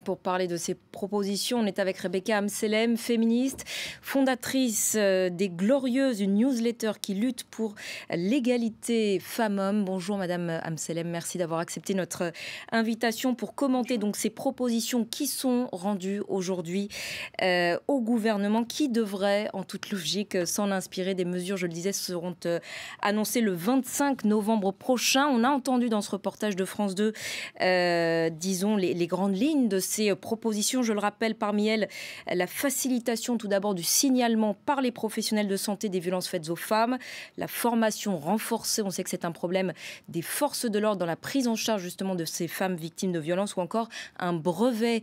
pour parler de ces propositions. On est avec Rebecca Amselem, féministe, fondatrice des Glorieuses, une newsletter qui lutte pour l'égalité femmes-hommes. Bonjour Madame Amselem, merci d'avoir accepté notre invitation pour commenter donc ces propositions qui sont rendues aujourd'hui au gouvernement, qui devrait en toute logique s'en inspirer. Des mesures, je le disais, seront annoncées le 25 novembre prochain. On a entendu dans ce reportage de France 2, disons, les grandes lignes de ces propositions. Je le rappelle, parmi elles, la facilitation tout d'abord du signalement par les professionnels de santé des violences faites aux femmes, la formation renforcée, on sait que c'est un problème, des forces de l'ordre dans la prise en charge justement de ces femmes victimes de violences, ou encore un brevet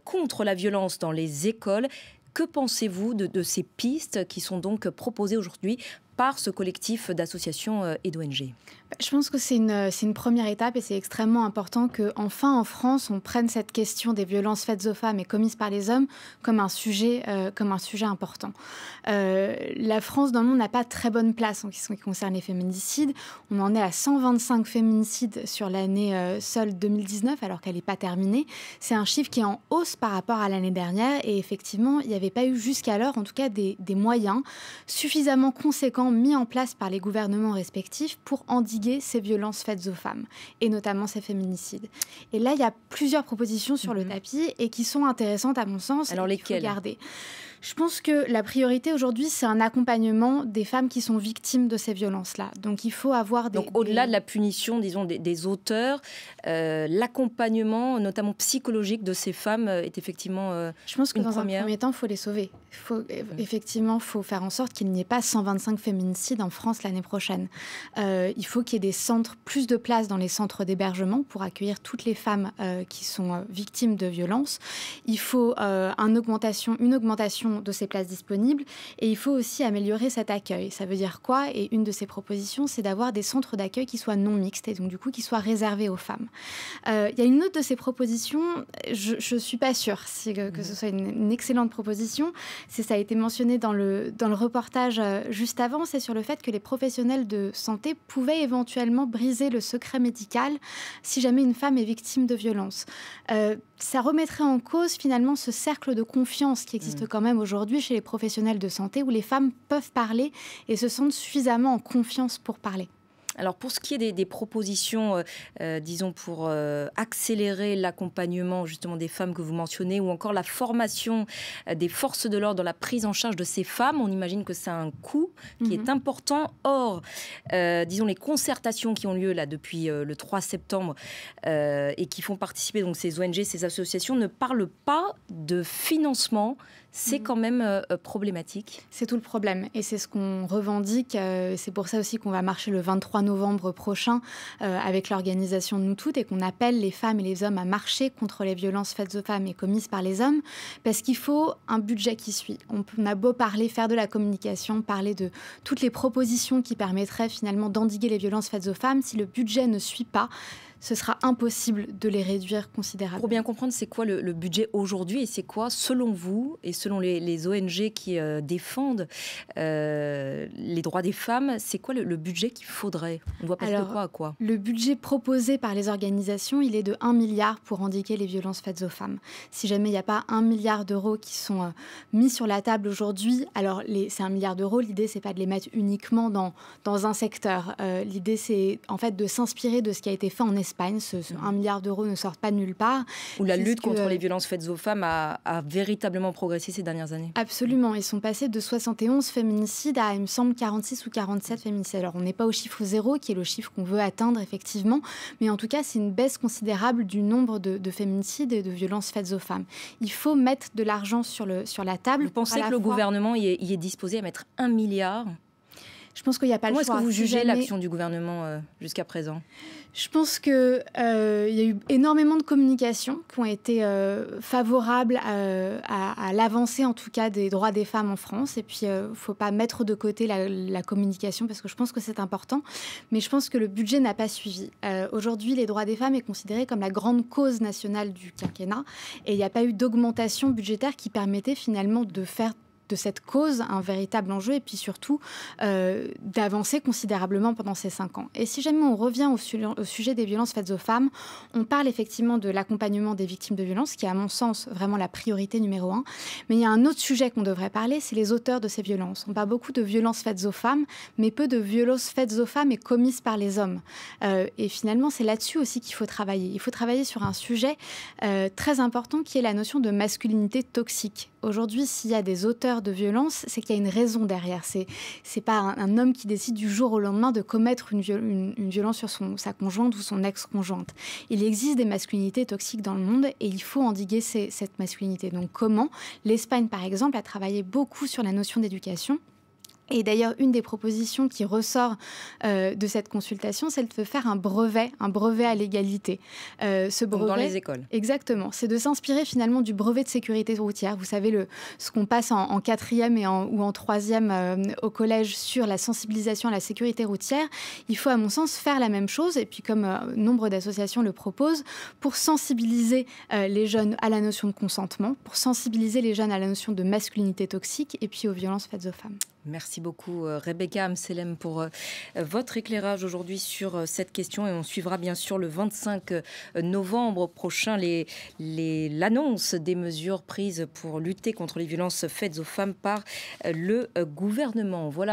contre la violence dans les écoles. Que pensez-vous de ces pistes qui sont donc proposées aujourd'hui par ce collectif d'associations et d'ONG? Je pense que c'est une première étape et c'est extrêmement important qu'enfin en France, on prenne cette question des violences faites aux femmes et commises par les hommes comme un sujet important. La France, dans le monde, n'a pas très bonne place en ce qui concerne les féminicides. On en est à 125 féminicides sur l'année seule 2019, alors qu'elle n'est pas terminée. C'est un chiffre qui est en hausse par rapport à l'année dernière et effectivement, il n'y avait pas eu jusqu'alors, en tout cas, des moyens suffisamment conséquents mis en place par les gouvernements respectifs pour endiguer ces violences faites aux femmes, et notamment ces féminicides. Et là, il y a plusieurs propositions sur le tapis et qui sont intéressantes à mon sens. Alors lesquelles ? Je pense que la priorité aujourd'hui, c'est un accompagnement des femmes qui sont victimes de ces violences-là. Donc il faut avoir Donc au-delà de la punition, disons, des auteurs, l'accompagnement, notamment psychologique de ces femmes, est effectivement je pense que dans un première. premier temps, il faut les sauver. Effectivement, il faut faire en sorte qu'il n'y ait pas 125 féminicides en France l'année prochaine. Il faut qu'il y ait plus de places dans les centres d'hébergement pour accueillir toutes les femmes qui sont victimes de violences. Il faut une augmentation de ces places disponibles et il faut aussi améliorer cet accueil. Ça veut dire quoi? Et une de ces propositions, c'est d'avoir des centres d'accueil qui soient non mixtes et donc du coup qui soient réservés aux femmes. Il y a une autre de ces propositions, je ne suis pas sûre que ce soit une excellente proposition. Ça a été mentionné dans le reportage juste avant, c'est sur le fait que les professionnels de santé pouvaient éventuellement briser le secret médical si jamais une femme est victime de violences. Ça remettrait en cause finalement ce cercle de confiance qui existe quand même aujourd'hui chez les professionnels de santé où les femmes peuvent parler et se sentent suffisamment en confiance pour parler. Alors pour ce qui est des propositions, disons pour accélérer l'accompagnement justement des femmes que vous mentionnez, ou encore la formation des forces de l'ordre dans la prise en charge de ces femmes, on imagine que c'est un coût qui est important. Or, disons les concertations qui ont lieu là depuis le 3 septembre et qui font participer donc ces ONG, ces associations, ne parlent pas de financement. C'est quand même problématique. C'est tout le problème et c'est ce qu'on revendique. C'est pour ça aussi qu'on va marcher le 23 novembre prochain avec l'organisation Nous Toutes et qu'on appelle les femmes et les hommes à marcher contre les violences faites aux femmes et commises par les hommes parce qu'il faut un budget qui suit. On a beau parler, faire de la communication, parler de toutes les propositions qui permettraient finalement d'endiguer les violences faites aux femmes. Si le budget ne suit pas, ce sera impossible de les réduire considérablement. Pour bien comprendre, c'est quoi le budget aujourd'hui et c'est quoi, selon vous et selon les ONG qui défendent les droits des femmes, c'est quoi le budget qu'il faudrait? On doit passer de quoi à quoi? Le budget proposé par les organisations, il est de 1 milliard pour endiguer les violences faites aux femmes. Si jamais il n'y a pas 1 milliard d'euros qui sont mis sur la table aujourd'hui, alors c'est 1 milliard d'euros, l'idée c'est pas de les mettre uniquement dans un secteur. L'idée c'est en fait de s'inspirer de ce qui a été fait en Espagne. Ce 1 milliard d'euros ne sort pas de nulle part. Où la lutte contre les violences faites aux femmes a véritablement progressé ces dernières années. Absolument. Ils sont passés de 71 féminicides à, il me semble, 46 ou 47 féminicides. Alors, on n'est pas au chiffre 0, qui est le chiffre qu'on veut atteindre, effectivement. Mais en tout cas, c'est une baisse considérable du nombre de féminicides et de violences faites aux femmes. Il faut mettre de l'argent sur la table. Vous pensez que le gouvernement y est disposé à mettre 1 milliard ? Je pense qu'il n'y a pas le choix. Comment est-ce que vous jugez l'action du gouvernement jusqu'à présent? Je pense qu'il y a eu énormément de communications qui ont été favorables à l'avancée, en tout cas, des droits des femmes en France. Et puis, il ne faut pas mettre de côté la communication parce que je pense que c'est important. Mais je pense que le budget n'a pas suivi. Aujourd'hui, les droits des femmes est considéré comme la grande cause nationale du quinquennat. Et il n'y a pas eu d'augmentation budgétaire qui permettait finalement de faire de cette cause un véritable enjeu et puis surtout d'avancer considérablement pendant ces 5 ans. Et si jamais on revient au sujet des violences faites aux femmes, on parle effectivement de l'accompagnement des victimes de violences, qui est à mon sens vraiment la priorité numéro 1. Mais il y a un autre sujet qu'on devrait parler, c'est les auteurs de ces violences. On parle beaucoup de violences faites aux femmes, mais peu de violences faites aux femmes et commises par les hommes. Et finalement, c'est là-dessus aussi qu'il faut travailler. Il faut travailler sur un sujet très important qui est la notion de masculinité toxique. Aujourd'hui, s'il y a des auteurs de violences, c'est qu'il y a une raison derrière. C'est pas un homme qui décide du jour au lendemain de commettre une violence sur sa conjointe ou son ex-conjointe. Il existe des masculinités toxiques dans le monde et il faut endiguer cette masculinité. Donc comment ? L'Espagne, par exemple, a travaillé beaucoup sur la notion d'éducation. Et d'ailleurs, une des propositions qui ressort de cette consultation, c'est de faire un brevet à l'égalité. Ce brevet, dans les écoles. Exactement. C'est de s'inspirer finalement du brevet de sécurité routière. Vous savez, ce qu'on passe en 4e ou en 3e au collège sur la sensibilisation à la sécurité routière. Il faut, à mon sens, faire la même chose. Et puis, comme nombre d'associations le proposent, pour sensibiliser les jeunes à la notion de consentement, pour sensibiliser les jeunes à la notion de masculinité toxique et puis aux violences faites aux femmes. Merci beaucoup Rebecca Amselem pour votre éclairage aujourd'hui sur cette question et on suivra bien sûr le 25 novembre prochain l'annonce des mesures prises pour lutter contre les violences faites aux femmes par le gouvernement. Voilà.